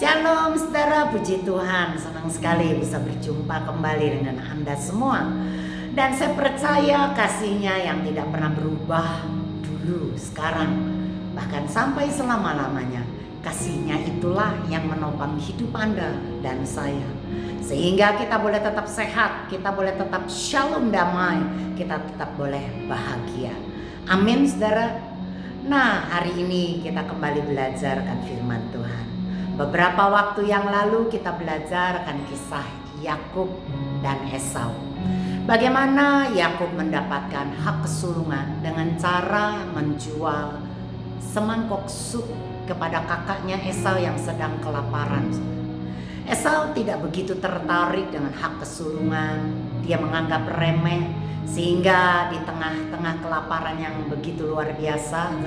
Shalom saudara, puji Tuhan, senang sekali bisa berjumpa kembali dengan Anda semua. Dan saya percaya kasih-Nya yang tidak pernah berubah dulu, sekarang, bahkan sampai selama-lamanya. Kasih-Nya itulah yang menopang hidup Anda dan saya. Sehingga kita boleh tetap sehat, kita boleh tetap shalom damai, kita tetap boleh bahagia. Amin saudara. Nah, hari ini kita kembali belajar akan firman Tuhan. Beberapa waktu yang lalu kita belajar akan kisah Yakub dan Esau. Bagaimana Yakub mendapatkan hak kesulungan dengan cara menjual semangkok sup kepada kakaknya Esau yang sedang kelaparan. Esau tidak begitu tertarik dengan hak kesulungan, dia menganggap remeh, sehingga di tengah-tengah kelaparan yang begitu luar biasa,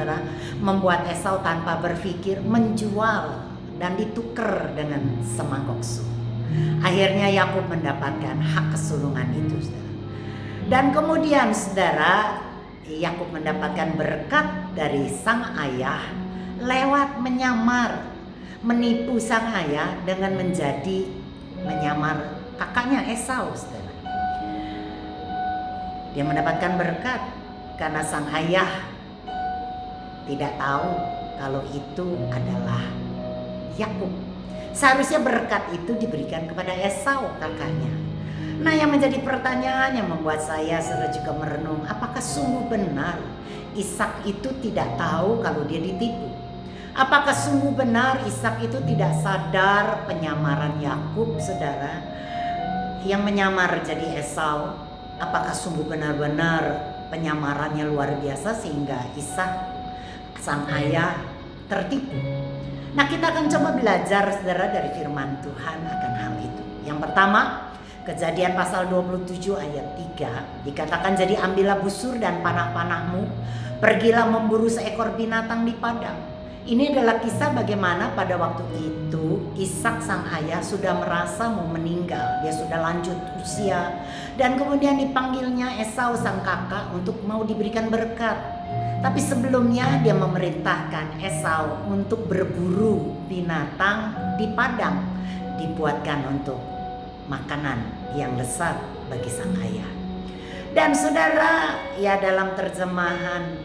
membuat Esau tanpa berpikir menjual dan ditukar dengan semangkok sup. Akhirnya Yakub mendapatkan hak kesulungan itu, saudara. Dan kemudian saudara, Yakub mendapatkan berkat dari sang ayah lewat menyamar, menipu sang ayah dengan menyamar kakaknya Esau, saudara. Dia mendapatkan berkat karena sang ayah tidak tahu kalau itu adalah Yakub. Seharusnya berkat itu diberikan kepada Esau kakaknya. Nah, yang menjadi pertanyaan yang membuat saya juga merenung, apakah sungguh benar Ishak itu tidak tahu kalau dia ditipu? Apakah sungguh benar Ishak itu tidak sadar penyamaran Yakub, saudara, yang menyamar jadi Esau? Apakah sungguh benar-benar penyamarannya luar biasa sehingga Ishak sang ayah tertipu? Nah, kita akan coba belajar saudara dari firman Tuhan akan hal itu. Yang pertama, Kejadian pasal 27 ayat 3 dikatakan, jadi ambillah busur dan panah-panahmu, pergilah memburu seekor binatang di padang. Ini adalah kisah bagaimana pada waktu itu Ishak sang ayah sudah merasa mau meninggal, dia sudah lanjut usia, dan kemudian dipanggilnya Esau sang kakak untuk mau diberikan berkat. Tapi sebelumnya dia memerintahkan Esau untuk berburu binatang di padang, dibuatkan untuk makanan yang lezat bagi sang ayah. Dan saudara, ya dalam terjemahan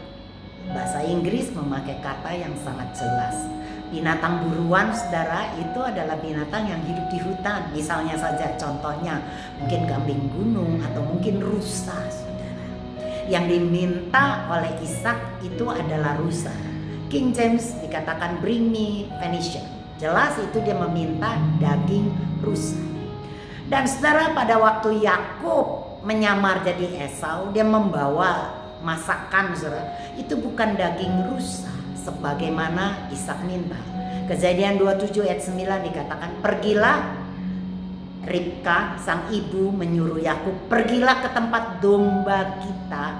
bahasa Inggris memakai kata yang sangat jelas. Binatang buruan saudara itu adalah binatang yang hidup di hutan. Misalnya saja contohnya mungkin kambing gunung atau mungkin rusa. Yang diminta oleh Ishak itu adalah rusa. King James dikatakan bring me Venison. Jelas itu dia meminta daging rusa. Dan saudara, pada waktu Yakub menyamar jadi Esau, dia membawa masakan, saudara, itu bukan daging rusa sebagaimana Ishak minta. Kejadian 27 ayat 9 dikatakan, pergilah Ribka sang ibu menyuruh Yakub, pergilah ke tempat domba kita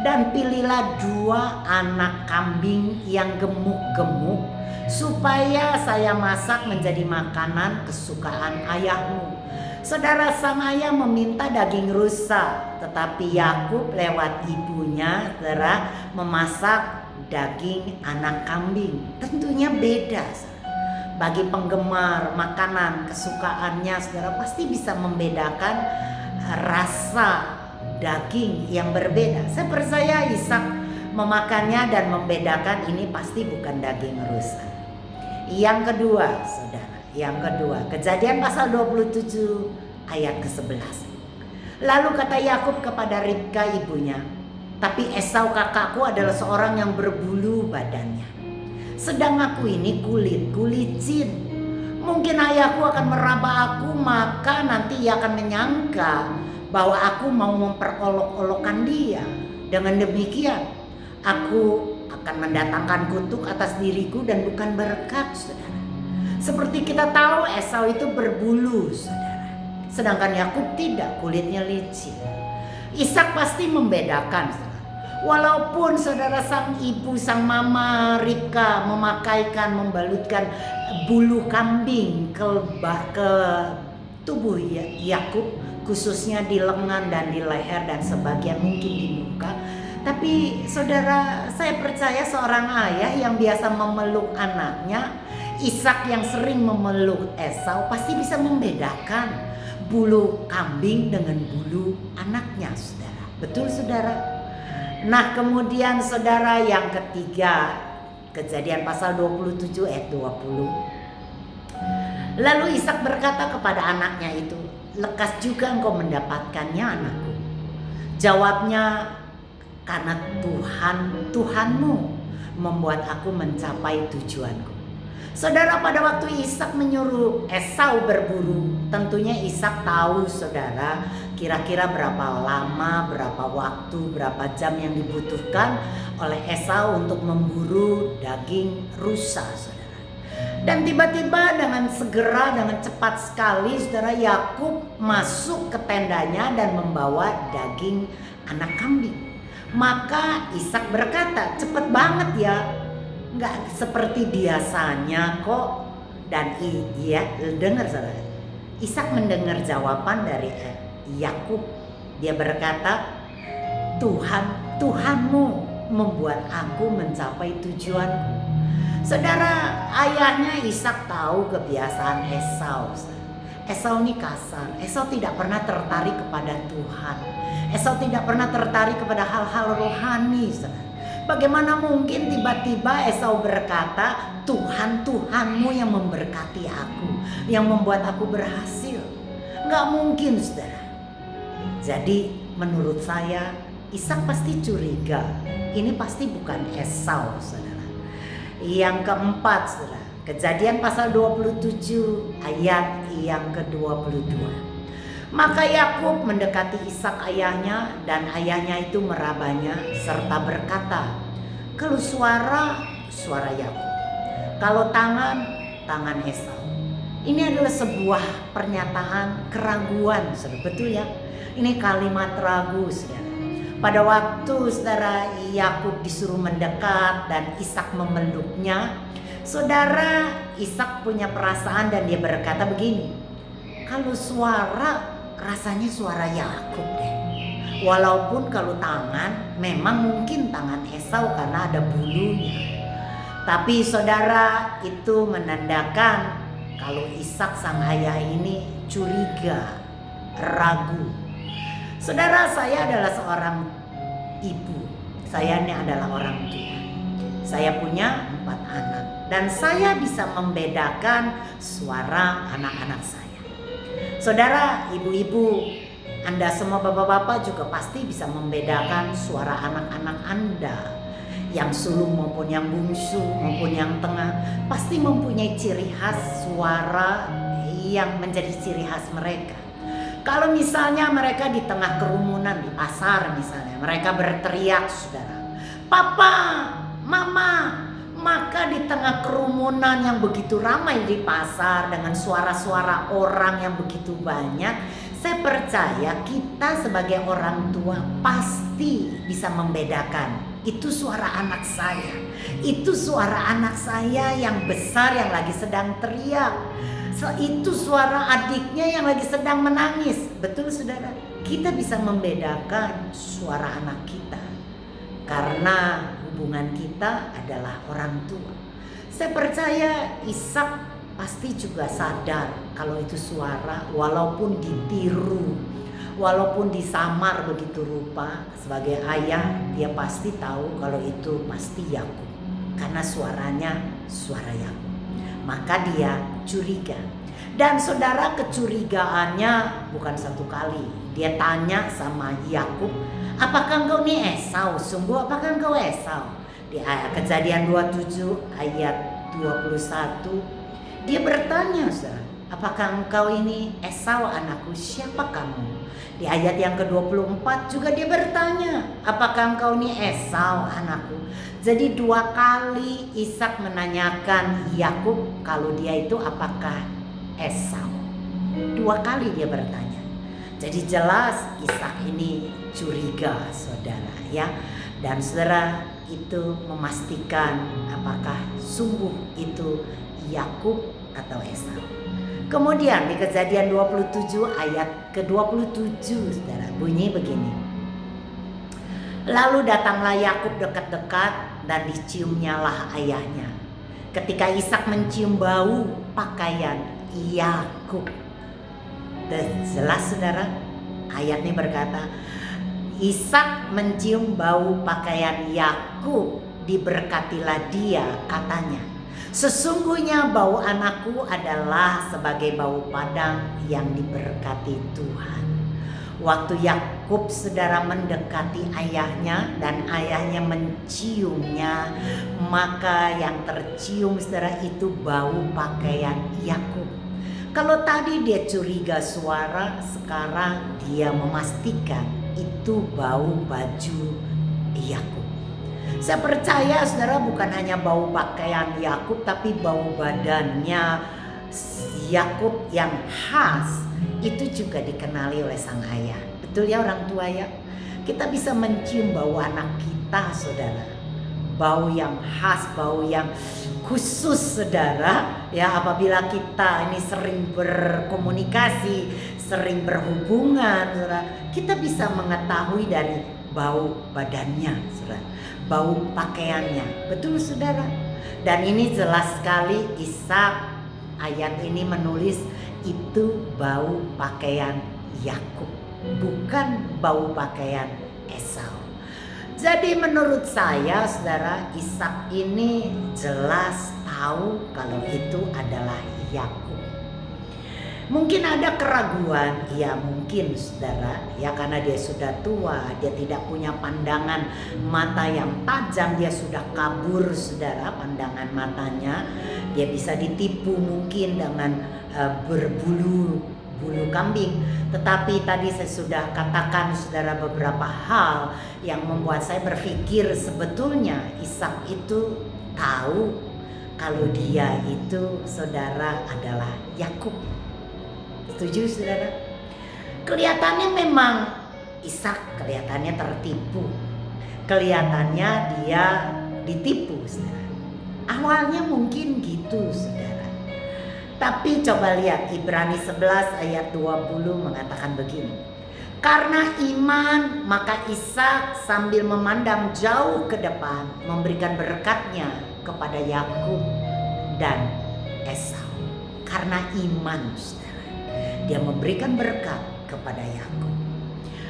dan pilihlah 2 anak kambing yang gemuk-gemuk supaya saya masak menjadi makanan kesukaan ayahmu. Saudara, sang ayah meminta daging rusa, tetapi Yakub lewat ibunya memasak daging anak kambing. Tentunya beda, saudara. Bagi penggemar makanan kesukaannya, saudara pasti bisa membedakan rasa daging yang berbeda. Saya percaya Ishak memakannya dan membedakan ini pasti bukan daging rusa. Yang kedua, saudara, Kejadian pasal 27 ayat ke-11. Lalu kata Yakub kepada Ribka ibunya, tapi Esau kakakku adalah seorang yang berbulu badannya, sedang aku ini licin. Mungkin ayahku akan meraba aku, maka nanti ia akan menyangka bahwa aku mau memperolok-olokkan dia. Dengan demikian aku akan mendatangkan kutuk atas diriku dan bukan berkat, saudara. Seperti kita tahu Esau itu berbulu, saudara, sedangkan Yakub tidak, kulitnya licin. Ishak pasti membedakan, saudara. Walaupun saudara sang ibu, sang mama Ribka membalutkan bulu kambing ke tubuh Yakub, khususnya di lengan dan di leher dan sebagian mungkin di muka. Tapi saudara, saya percaya seorang ayah yang biasa memeluk anaknya Ishak yang sering memeluk Esau pasti bisa membedakan bulu kambing dengan bulu anaknya, saudara. Betul, saudara? Nah, kemudian saudara yang ketiga, Kejadian pasal 27 ayat 20. Lalu Ishak berkata kepada anaknya itu, lekas juga engkau mendapatkannya, anakku. Jawabnya, karena Tuhanmu membuat aku mencapai tujuanku. Saudara, pada waktu Ishak menyuruh Esau berburu, tentunya Ishak tahu, saudara, kira-kira berapa lama, berapa waktu, berapa jam yang dibutuhkan oleh Esau untuk memburu daging rusa, saudara. Dan tiba-tiba dengan segera, dengan cepat sekali, saudara, Yakub masuk ke tendanya dan membawa daging anak kambing. Maka Ishak berkata, cepet banget ya, nggak seperti biasanya kok. Dan iya, dengar saudara, Ishak mendengar jawaban dari Yakub. Dia berkata, Tuhanmu membuat aku mencapai tujuanku. Saudara, ayahnya Ishak tahu kebiasaan Esau. Esau ini kasar. Esau tidak pernah tertarik kepada Tuhan. Esau tidak pernah tertarik kepada hal-hal rohani. Bagaimana mungkin tiba-tiba Esau berkata, Tuhanmu yang memberkati aku, yang membuat aku berhasil. Nggak mungkin, saudara. Jadi menurut saya Ishak pasti curiga. Ini pasti bukan Esau, saudara. Yang keempat, saudara, Kejadian pasal 27 ayat yang ke-22. Maka Yakub mendekati Ishak ayahnya, dan ayahnya itu merabanya serta berkata, kalau suara Yakub, kalau tangan Esau. Ini adalah sebuah pernyataan keraguan, saudara. Betul ya? Ini kalimat ragu, saudara. Pada waktu saudara Yakub disuruh mendekat dan Ishak memeluknya, saudara, Ishak punya perasaan dan dia berkata begini, kalau suara rasanya suara Yakub deh. Walaupun kalau tangan memang mungkin tangan Esau karena ada bulunya. Tapi saudara, itu menandakan kalau Ishak sang ayah ini curiga, ragu. Saudara, saya adalah seorang ibu. Saya ini adalah orang tua. Saya punya 4 anak. Dan saya bisa membedakan suara anak-anak saya. Saudara, ibu-ibu, Anda semua bapak-bapak juga pasti bisa membedakan suara anak-anak Anda. Yang sulung maupun yang bungsu maupun yang tengah pasti mempunyai ciri khas suara yang menjadi ciri khas mereka. Kalau misalnya mereka di tengah kerumunan di pasar misalnya, mereka berteriak, saudara, Papa, Mama, maka di tengah kerumunan yang begitu ramai di pasar dengan suara-suara orang yang begitu banyak, saya percaya kita sebagai orang tua pasti bisa membedakan. Itu suara anak saya. Itu suara anak saya yang besar yang lagi sedang teriak. Itu suara adiknya yang lagi sedang menangis. Betul, saudara? Kita bisa membedakan suara anak kita karena hubungan kita adalah orang tua. Saya percaya Ishak pasti juga sadar kalau itu suara, walaupun ditiru, walaupun disamar begitu rupa. Sebagai ayah, dia pasti tahu kalau itu pasti Yakub karena suaranya suara Yakub. Maka dia curiga. Dan saudara, kecurigaannya bukan satu kali. Dia tanya sama Yakub, apakah engkau ini Esau? Sungguh apakah engkau Esau? Di Kejadian 27 ayat 21, dia bertanya, saudara, apakah engkau ini Esau anakku? Siapa kamu? Di ayat yang ke-24 juga dia bertanya, apakah engkau ini Esau anakku? Jadi 2 kali Ishak menanyakan Yakub kalau dia itu apakah Esau. 2 kali dia bertanya. Jadi jelas Ishak ini curiga, saudara, ya. Dan saudara itu memastikan apakah sungguh itu Yakub atau Esau. Kemudian di Kejadian 27 ayat ke-27, saudara, bunyi begini. Lalu datanglah Yakub dekat-dekat dan diciumnyalah ayahnya. ketika Ishak mencium bau pakaian Yakub. Jelas saudara, ayat ini berkata, Ishak mencium bau pakaian Yakub, diberkatilah dia, katanya. Sesungguhnya bau anakku adalah sebagai bau padang yang diberkati Tuhan. Waktu Yakub saudara mendekati ayahnya dan ayahnya menciumnya, maka yang tercium saudara itu bau pakaian Yakub. Kalau tadi dia curiga suara, sekarang dia memastikan itu bau baju Yakub. Saya percaya saudara bukan hanya bau pakaian Yakub, tapi bau badannya Yakub yang khas itu juga dikenali oleh sang ayah. Betul ya orang tua ya? Kita bisa mencium bau anak kita saudara. Bau yang khas, bau yang khusus saudara. Ya, apabila kita ini sering berkomunikasi, sering berhubungan saudara, kita bisa mengetahui dari bau badannya saudara, bau pakaiannya. Betul saudara? Dan ini jelas sekali Ishak ayat ini menulis itu bau pakaian Yakub, bukan bau pakaian Esau. Jadi menurut saya saudara, Ishak ini jelas tahu kalau itu adalah Yakub. Mungkin ada keraguan, ya mungkin saudara, ya karena dia sudah tua, dia tidak punya pandangan mata yang tajam, dia sudah kabur saudara pandangan matanya. Dia bisa ditipu mungkin dengan berbulu kambing. Tetapi tadi saya sudah katakan saudara beberapa hal yang membuat saya berpikir sebetulnya Ishak itu tahu kalau dia itu saudara adalah Yakub. Setuju saudara? Kelihatannya memang Ishak kelihatannya tertipu. Kelihatannya dia ditipu saudara. Awalnya mungkin gitu saudara. Tapi coba lihat Ibrani 11 ayat 20 mengatakan begini. Karena iman maka Ishak sambil memandang jauh ke depan memberikan berkatnya kepada Yakub dan Esau. Karena iman saudara, dia memberikan berkat kepada Yakub.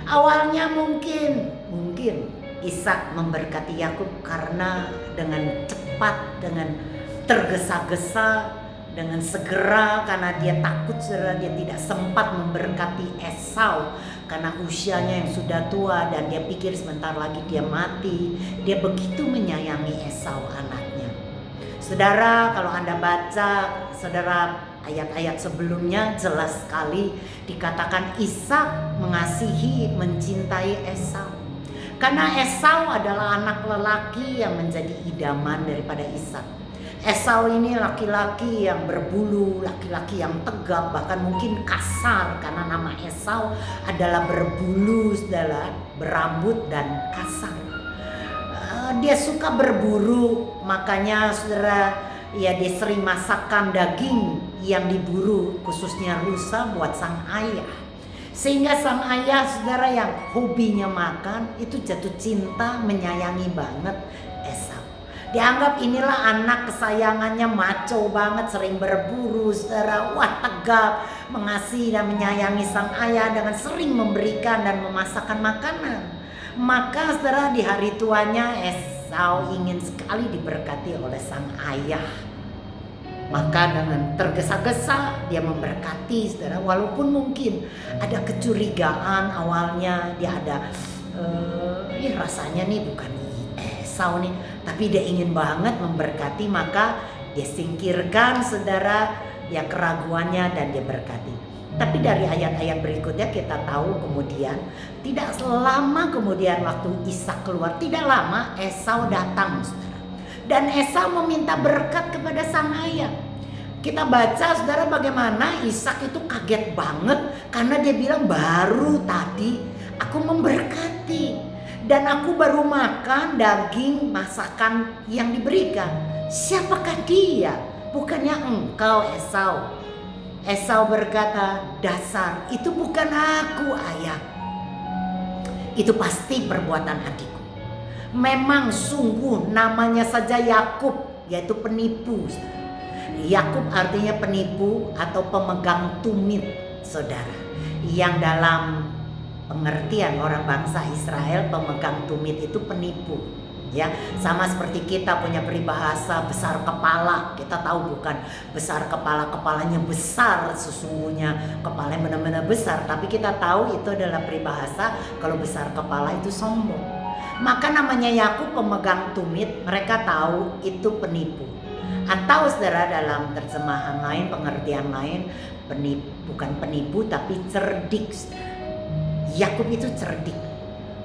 Awalnya mungkin Ishak memberkati Yakub karena dengan cepat, dengan tergesa-gesa, dengan segera, karena dia takut saudara dia tidak sempat memberkati Esau karena usianya yang sudah tua dan dia pikir sebentar lagi dia mati. Dia begitu menyayangi Esau anaknya. Saudara, kalau Anda baca saudara ayat-ayat sebelumnya jelas sekali dikatakan Ishak mengasihi, mencintai Esau. Karena Esau adalah anak lelaki yang menjadi idaman daripada Ishak. Esau ini laki-laki yang berbulu, laki-laki yang tegap, bahkan mungkin kasar karena nama Esau adalah berbulu, saudara, berambut dan kasar. Dia suka berburu, makanya saudara, ya dia sering masakan daging yang diburu, khususnya rusa buat sang ayah. Sehingga sang ayah saudara yang hobinya makan itu jatuh cinta, menyayangi banget Esau. Dianggap inilah anak kesayangannya, maco banget, sering berburu saudara, wah tegap, mengasihi dan menyayangi sang ayah dengan sering memberikan dan memasakkan makanan. Maka saudara di hari tuanya Esau ingin sekali diberkati oleh sang ayah. Maka dengan tergesa-gesa dia memberkati saudara, walaupun mungkin ada kecurigaan awalnya, dia ada rasanya nih bukan Esau nih, tapi dia ingin banget memberkati, maka dia singkirkan saudara ya keraguannya dan dia berkati. Tapi dari ayat-ayat berikutnya kita tahu kemudian tidak lama kemudian waktu Ishak keluar, tidak lama Esau datang saudara. Dan Esau meminta berkat kepada sang ayah. Kita baca saudara bagaimana Ishak itu kaget banget karena dia bilang baru tadi aku memberkati. Dan aku baru makan daging masakan yang diberikan. Siapakah dia? Bukannya engkau Esau? Esau berkata, dasar itu bukan aku ayah. Itu pasti perbuatan adikku. Memang sungguh namanya saja Yakub yaitu penipu. Yakub artinya penipu atau pemegang tumit, saudara. Yang dalam pengertian orang bangsa Israel, pemegang tumit itu penipu. Ya, sama seperti kita punya peribahasa besar kepala. Kita tahu bukan besar kepala, kepalanya besar sesungguhnya, kepalanya benar-benar besar, tapi kita tahu itu adalah peribahasa kalau besar kepala itu sombong. Maka namanya Yakub pemegang tumit, mereka tahu itu penipu. Atau saudara dalam terjemahan lain, pengertian lain, bukan penipu tapi cerdik. Yakub itu cerdik.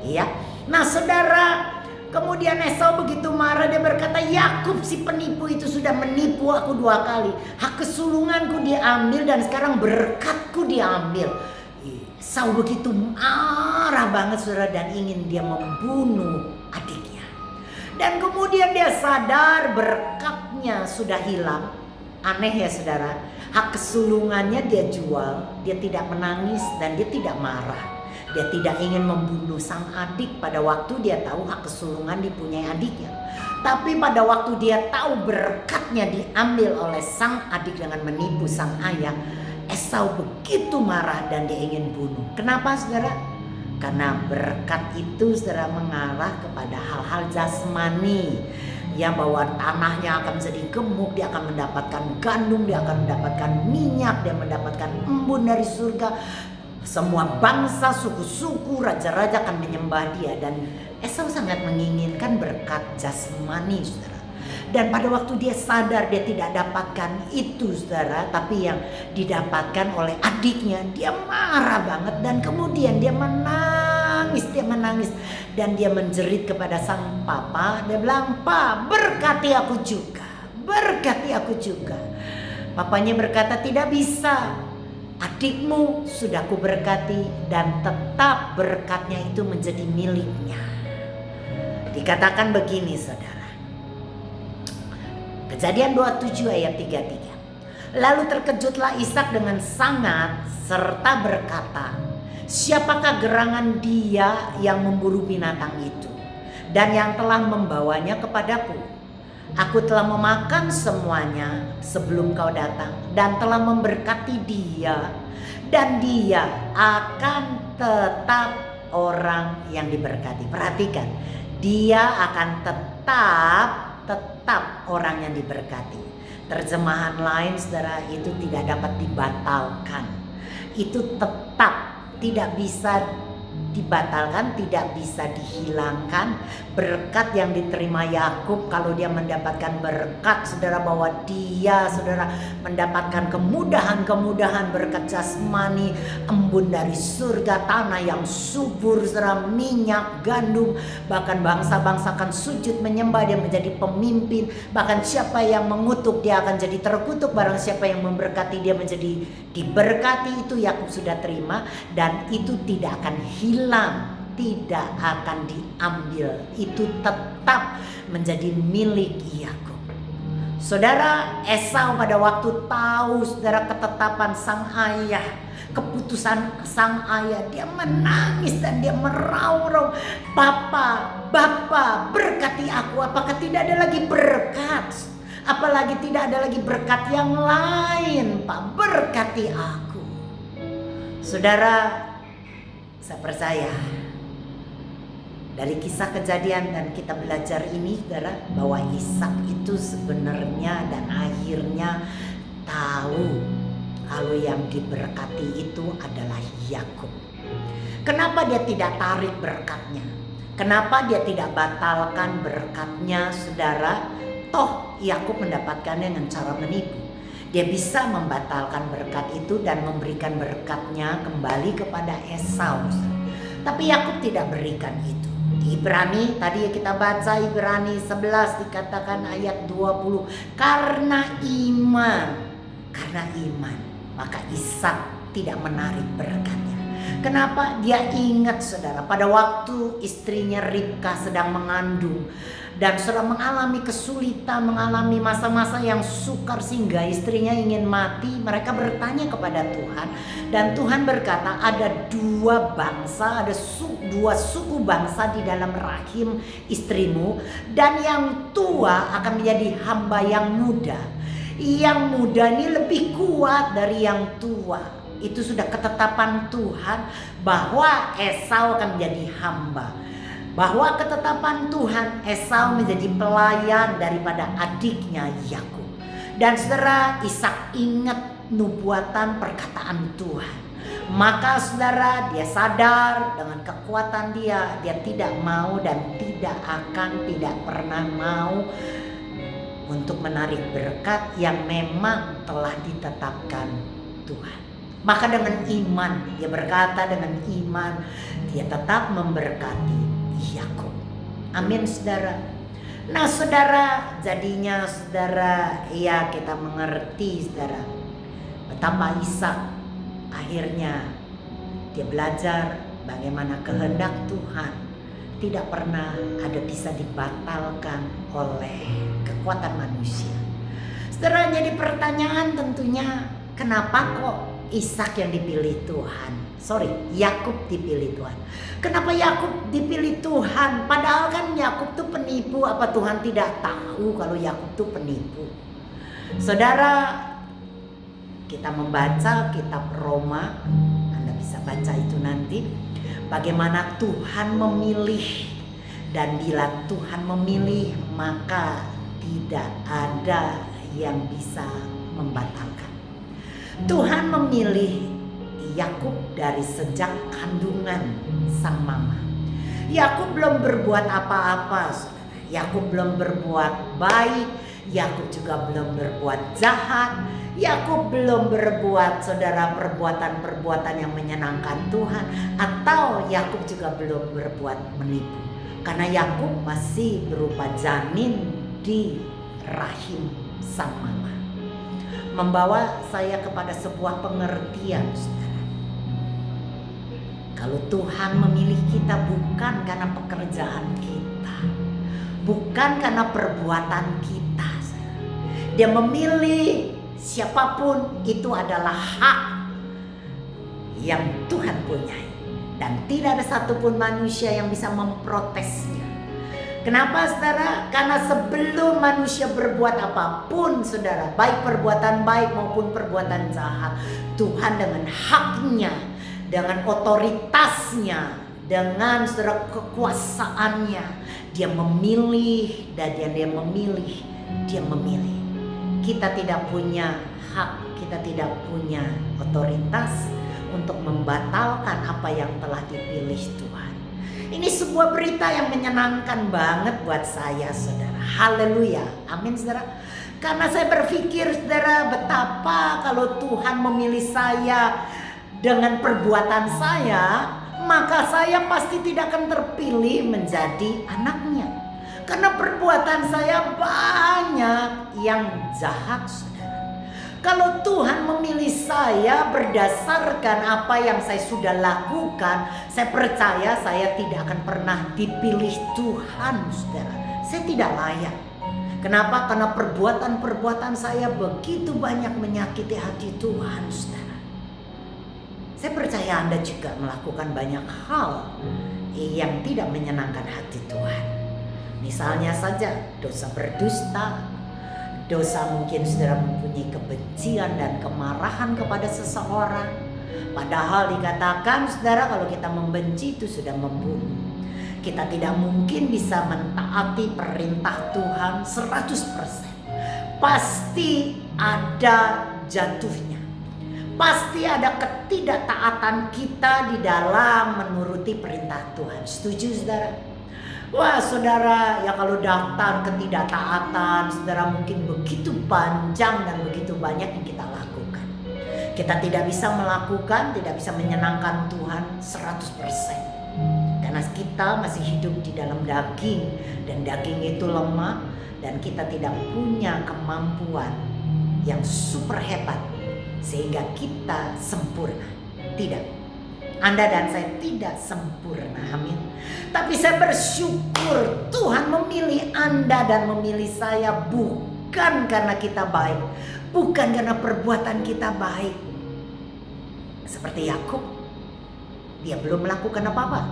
Ya. Nah, saudara, kemudian Esau begitu marah, dia berkata, Yakub si penipu itu sudah menipu aku 2 kali. Hak kesulunganku diambil dan sekarang berkatku diambil. Esau begitu marah banget, saudara, dan ingin dia membunuh adiknya. Dan kemudian dia sadar berkatnya sudah hilang. Aneh ya saudara, hak kesulungannya dia jual, dia tidak menangis dan dia tidak marah. Dia tidak ingin membunuh sang adik pada waktu dia tahu hak kesulungan dipunyai adiknya. Tapi pada waktu dia tahu berkatnya diambil oleh sang adik dengan menipu sang ayah, Esau begitu marah dan dia ingin bunuh. Kenapa saudara? Karena berkat itu saudara mengarah kepada hal-hal jasmani. Ya, bahwa tanahnya akan menjadi gemuk, dia akan mendapatkan gandum, dia akan mendapatkan minyak, dia mendapatkan embun dari surga. Semua bangsa, suku-suku, raja-raja akan menyembah dia. Dan Esau sangat menginginkan berkat jasmani, saudara. Dan pada waktu dia sadar dia tidak dapatkan itu, saudara, tapi yang didapatkan oleh adiknya, dia marah banget. Dan kemudian dia menangis dan dia menjerit kepada sang papa. Dia bilang, "Pa, berkati aku juga, berkati aku juga." Papanya berkata, "Tidak bisa. Adikmu sudah kuberkati dan tetap berkatnya itu menjadi miliknya." Dikatakan begini saudara, Kejadian 27 ayat 33. Lalu terkejutlah Ishak dengan sangat serta berkata, "Siapakah gerangan dia yang memburu binatang itu dan yang telah membawanya kepadaku? Aku telah memakan semuanya sebelum kau datang dan telah memberkati dia, dan dia akan tetap orang yang diberkati." Perhatikan, dia akan tetap orang yang diberkati. Terjemahan lain saudara, itu tidak dapat dibatalkan. Itu tetap tidak bisa dibatalkan, tidak bisa dihilangkan. Berkat yang diterima Yakub, kalau dia mendapatkan berkat saudara, bahwa dia saudara mendapatkan kemudahan berkat jasmani, embun dari surga, tanah yang subur saudara, minyak, gandum, bahkan bangsa-bangsa akan sujud menyembah dia, menjadi pemimpin. Bahkan siapa yang mengutuk dia akan jadi terkutuk, barang siapa yang memberkati dia menjadi diberkati. Itu Yakub sudah terima dan itu tidak akan hilang, tidak akan diambil, itu tetap menjadi milik Yakub. Saudara, Esau pada waktu tahu saudara ketetapan sang ayah, keputusan sang ayah, dia menangis dan dia meraung-raung, Bapak berkati aku." Apakah tidak ada lagi berkat? Apalagi tidak ada lagi berkat yang lain, Pak, berkati aku. Saudara, saya percaya dari kisah kejadian dan kita belajar ini saudara, bahwa Ishak itu sebenarnya dan akhirnya tahu kalau yang diberkati itu adalah Yakub. Kenapa dia tidak tarik berkatnya? Kenapa dia tidak batalkan berkatnya saudara? Toh Yakub mendapatkannya dengan cara menipu. Dia bisa membatalkan berkat itu dan memberikan berkatnya kembali kepada Esau. Tapi Yakub tidak berikan itu. Ibrani, tadi kita baca Ibrani 11 dikatakan ayat 20, karena iman maka Ishak tidak menarik berkatnya. Kenapa? Dia ingat saudara, pada waktu istrinya Ribka sedang mengandung dan sedang mengalami kesulitan, mengalami masa-masa yang sukar sehingga istrinya ingin mati. Mereka bertanya kepada Tuhan dan Tuhan berkata, ada dua bangsa, ada dua suku bangsa di dalam rahim istrimu, dan yang tua akan menjadi hamba yang muda. Yang muda ini lebih kuat dari yang tua. Itu sudah ketetapan Tuhan bahwa Esau akan menjadi hamba. Bahwa ketetapan Tuhan Esau menjadi pelayan daripada adiknya Yakub. Dan saudara, Ishak ingat nubuatan perkataan Tuhan. Maka saudara, dia sadar dengan kekuatan dia tidak mau dan tidak pernah mau untuk menarik berkat yang memang telah ditetapkan Tuhan. Maka dengan iman, dia berkata dengan iman, dia tetap memberkati Yakub. Amin saudara. Nah saudara, jadinya saudara, ya kita mengerti saudara, betapa Ishak akhirnya dia belajar bagaimana kehendak Tuhan tidak pernah ada bisa dibatalkan oleh kekuatan manusia. Saudara, jadi pertanyaan tentunya, kenapa kok Ishak yang dipilih Tuhan? Yakub dipilih Tuhan. Kenapa Yakub dipilih Tuhan? Padahal kan Yakub tuh penipu. Apa Tuhan tidak tahu kalau Yakub tuh penipu? Saudara, kita membaca kitab Roma, Anda bisa baca itu nanti, bagaimana Tuhan memilih, dan bila Tuhan memilih maka tidak ada yang bisa membatalkan. Tuhan memilih Yakub dari sejak kandungan sang mama. Yakub belum berbuat apa-apa, Yakub belum berbuat baik, Yakub juga belum berbuat jahat, Yakub belum berbuat saudara perbuatan-perbuatan yang menyenangkan Tuhan, atau Yakub juga belum berbuat menipu. Karena Yakub masih berupa janin di rahim sang mama. Membawa saya kepada sebuah pengertian, saudara. Kalau Tuhan memilih kita bukan karena pekerjaan kita, bukan karena perbuatan kita, saudara. Dia memilih siapapun, itu adalah hak yang Tuhan punyai, dan tidak ada satupun manusia yang bisa memprotesnya. Kenapa saudara? Karena sebelum manusia berbuat apapun saudara, baik perbuatan baik maupun perbuatan jahat, Tuhan dengan haknya, dengan otoritasnya, dengan saudara kekuasaannya, dia memilih dan dia memilih. Kita tidak punya hak, kita tidak punya otoritas untuk membatalkan apa yang telah dipilih Tuhan. Ini sebuah berita yang menyenangkan banget buat saya saudara. Haleluya, amin saudara. Karena saya berpikir saudara, betapa kalau Tuhan memilih saya dengan perbuatan saya, maka saya pasti tidak akan terpilih menjadi anaknya. Karena perbuatan saya banyak yang jahat saudara. Kalau Tuhan memilih saya berdasarkan apa yang saya sudah lakukan, saya percaya saya tidak akan pernah dipilih Tuhan saudara. Saya tidak layak. Kenapa? Karena perbuatan-perbuatan saya begitu banyak menyakiti hati Tuhan saudara. Saya percaya Anda juga melakukan banyak hal yang tidak menyenangkan hati Tuhan. Misalnya saja dosa berdusta, dosa mungkin saudara mempunyai kebencian dan kemarahan kepada seseorang. Padahal dikatakan saudara, kalau kita membenci itu sudah membunuh. Kita tidak mungkin bisa mentaati perintah Tuhan 100%. Pasti ada jatuhnya. Pasti ada ketidaktaatan kita di dalam menuruti perintah Tuhan. Setuju saudara? Wah saudara, ya kalau daftar ketidaktaatan saudara mungkin begitu panjang dan begitu banyak yang kita lakukan. Kita tidak bisa melakukan, tidak bisa menyenangkan Tuhan 100%. Karena kita masih hidup di dalam daging, dan daging itu lemah, dan kita tidak punya kemampuan yang super hebat sehingga kita sempurna. Tidak. Anda dan saya tidak sempurna, amin. Tapi saya bersyukur Tuhan memilih Anda dan memilih saya bukan karena kita baik, bukan karena perbuatan kita baik. Seperti Yakub, dia belum melakukan apa-apa,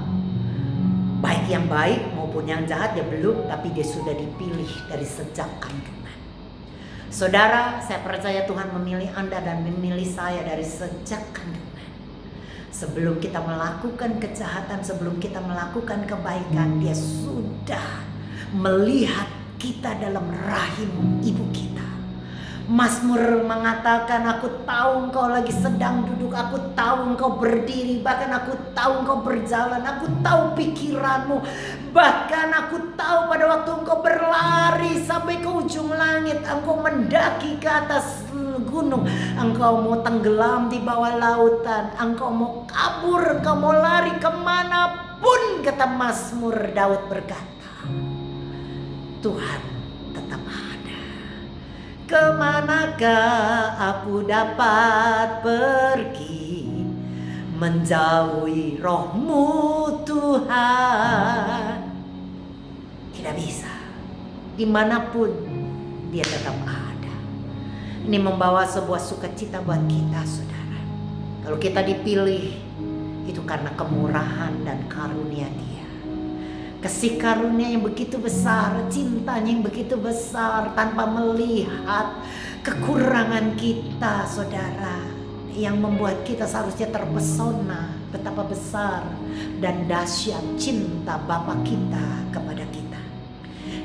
baik yang baik maupun yang jahat dia belum, tapi dia sudah dipilih dari sejak kandungan. Saudara, saya percaya Tuhan memilih Anda dan memilih saya dari sejak kandungan. Sebelum kita melakukan kejahatan, sebelum kita melakukan kebaikan, dia sudah melihat kita dalam rahim ibu kita. Mazmur mengatakan, aku tahu engkau lagi sedang duduk, aku tahu engkau berdiri, bahkan aku tahu engkau berjalan, aku tahu pikiranmu, bahkan aku tahu pada waktu engkau berlari sampai ke ujung langit, engkau mendaki ke atas gunung, engkau mau tenggelam di bawah lautan, engkau mau kabur, engkau mau lari kemanapun, kata Mazmur Daud berkata, Tuhan tetap ada. Kemanakah aku dapat pergi menjauhi roh-Mu Tuhan? Tidak bisa. Dimanapun dia tetap ada. Ini membawa sebuah sukacita buat kita, saudara. Kalau kita dipilih, itu karena kemurahan dan karunia dia. Kasih karunia yang begitu besar, cintanya yang begitu besar, tanpa melihat kekurangan kita, saudara, yang membuat kita seharusnya terpesona betapa besar dan dahsyat cinta Bapa kita kepada kita.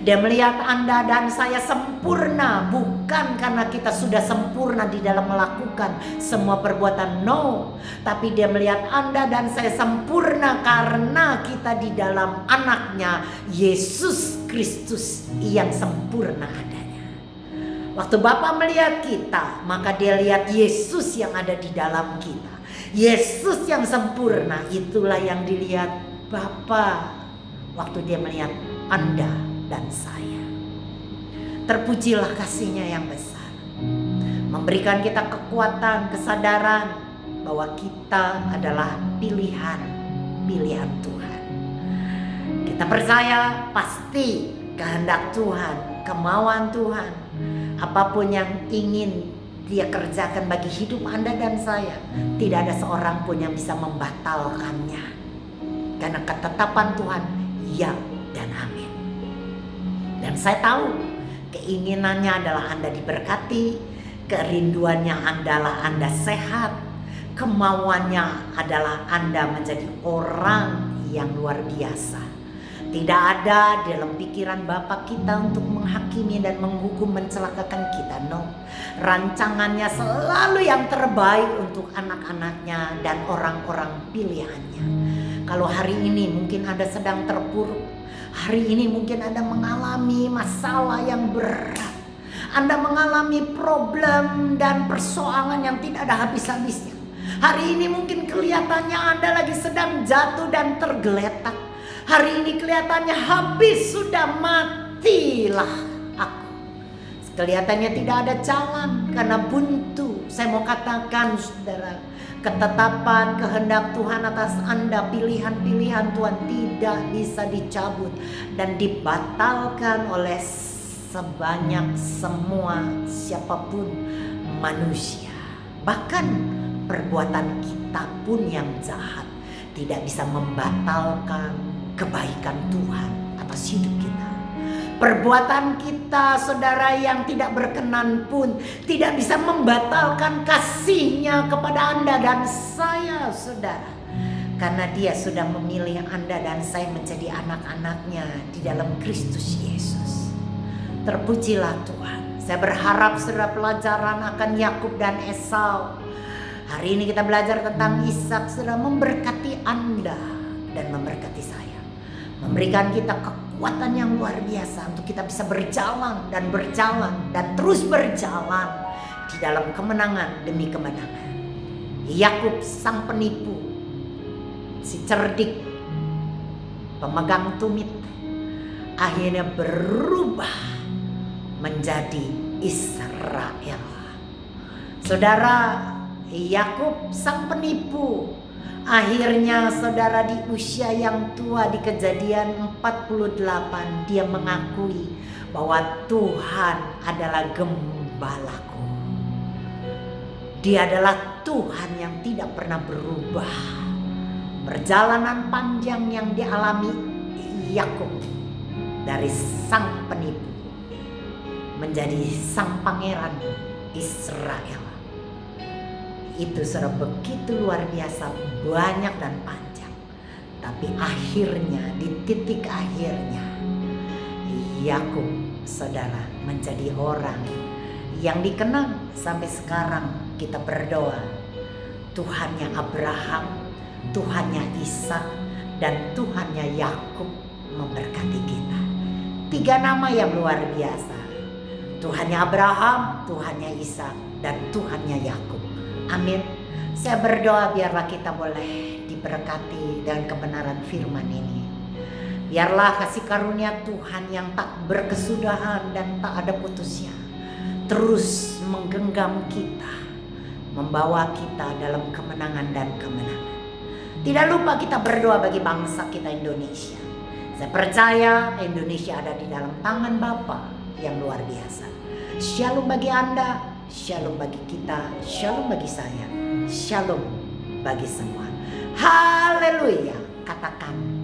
Dia melihat Anda dan saya sempurna, bukan karena kita sudah sempurna di dalam melakukan semua perbuatan, no. Tapi dia melihat Anda dan saya sempurna karena kita di dalam anaknya, Yesus Kristus yang sempurna adanya. Waktu Bapa melihat kita, maka dia lihat Yesus yang ada di dalam kita. Yesus yang sempurna, itulah yang dilihat Bapa waktu dia melihat Anda dan saya. Terpujilah kasih-Nya yang besar, memberikan kita kekuatan, kesadaran bahwa kita adalah pilihan Tuhan. Kita percaya pasti kehendak Tuhan, kemauan Tuhan, apapun yang ingin Dia kerjakan bagi hidup Anda dan saya, tidak ada seorang pun yang bisa membatalkannya, karena ketetapan Tuhan ya dan amin. Dan saya tahu keinginannya adalah Anda diberkati, kerinduannya adalah Anda sehat, kemauannya adalah Anda menjadi orang yang luar biasa. Tidak ada dalam pikiran Bapa kita untuk menghakimi dan menghukum, mencelakakan kita, no. Rancangannya selalu yang terbaik untuk anak-anaknya dan orang-orang pilihannya. Kalau hari ini mungkin Anda sedang terpuruk, hari ini mungkin Anda mengalami masalah yang berat, Anda mengalami problem dan persoalan yang tidak ada habis-habisnya. Hari ini mungkin kelihatannya Anda lagi sedang jatuh dan tergeletak. Hari ini kelihatannya habis, sudah matilah aku. Kelihatannya tidak ada jalan karena buntu. Saya mau katakan, saudara, ketetapan kehendak Tuhan atas Anda, pilihan-pilihan Tuhan tidak bisa dicabut dan dibatalkan oleh sebanyak semua siapapun manusia. Bahkan perbuatan kita pun yang jahat tidak bisa membatalkan kebaikan Tuhan atas hidup kita. Perbuatan kita, saudara, yang tidak berkenan pun tidak bisa membatalkan kasih-Nya kepada Anda dan saya, saudara. Karena Dia sudah memilih Anda dan saya menjadi anak-anaknya di dalam Kristus Yesus. Terpujilah Tuhan. Saya berharap saudara pelajaran akan Yakub dan Esau. Hari ini kita belajar tentang Ishak, saudara, memberkati Anda dan memberkati saya. Memberikan kita kekuatan yang luar biasa untuk kita bisa berjalan dan terus berjalan di dalam kemenangan demi kemenangan. Yakub sang penipu, si cerdik, pemegang tumit, akhirnya berubah menjadi Israel. Saudara, Yakub sang penipu Akhirnya saudara di usia yang tua di Kejadian 48 dia mengakui bahwa Tuhan adalah gembalaku. Dia adalah Tuhan yang tidak pernah berubah. Perjalanan panjang yang dialami Yakub dari sang penipu menjadi sang pangeran Israel. Itu sudah begitu luar biasa, banyak dan panjang. Tapi akhirnya, di titik akhirnya, Yakub saudara menjadi orang yang dikenang sampai sekarang. Kita berdoa, Tuhannya Abraham, Tuhannya Ishak, dan Tuhannya Yakub memberkati kita. 3 nama yang luar biasa. Tuhannya Abraham, Tuhannya Ishak, dan Tuhannya Yakub. Amin. Saya berdoa biarlah kita boleh diberkati dengan kebenaran firman ini. Biarlah kasih karunia Tuhan yang tak berkesudahan dan tak ada putusnya terus menggenggam kita, membawa kita dalam kemenangan dan kemenangan. Tidak lupa kita berdoa bagi bangsa kita Indonesia. Saya percaya Indonesia ada di dalam tangan Bapa yang luar biasa. Shalom bagi Anda, shalom bagi kita, shalom bagi saya, shalom bagi semua. Haleluya. Katakan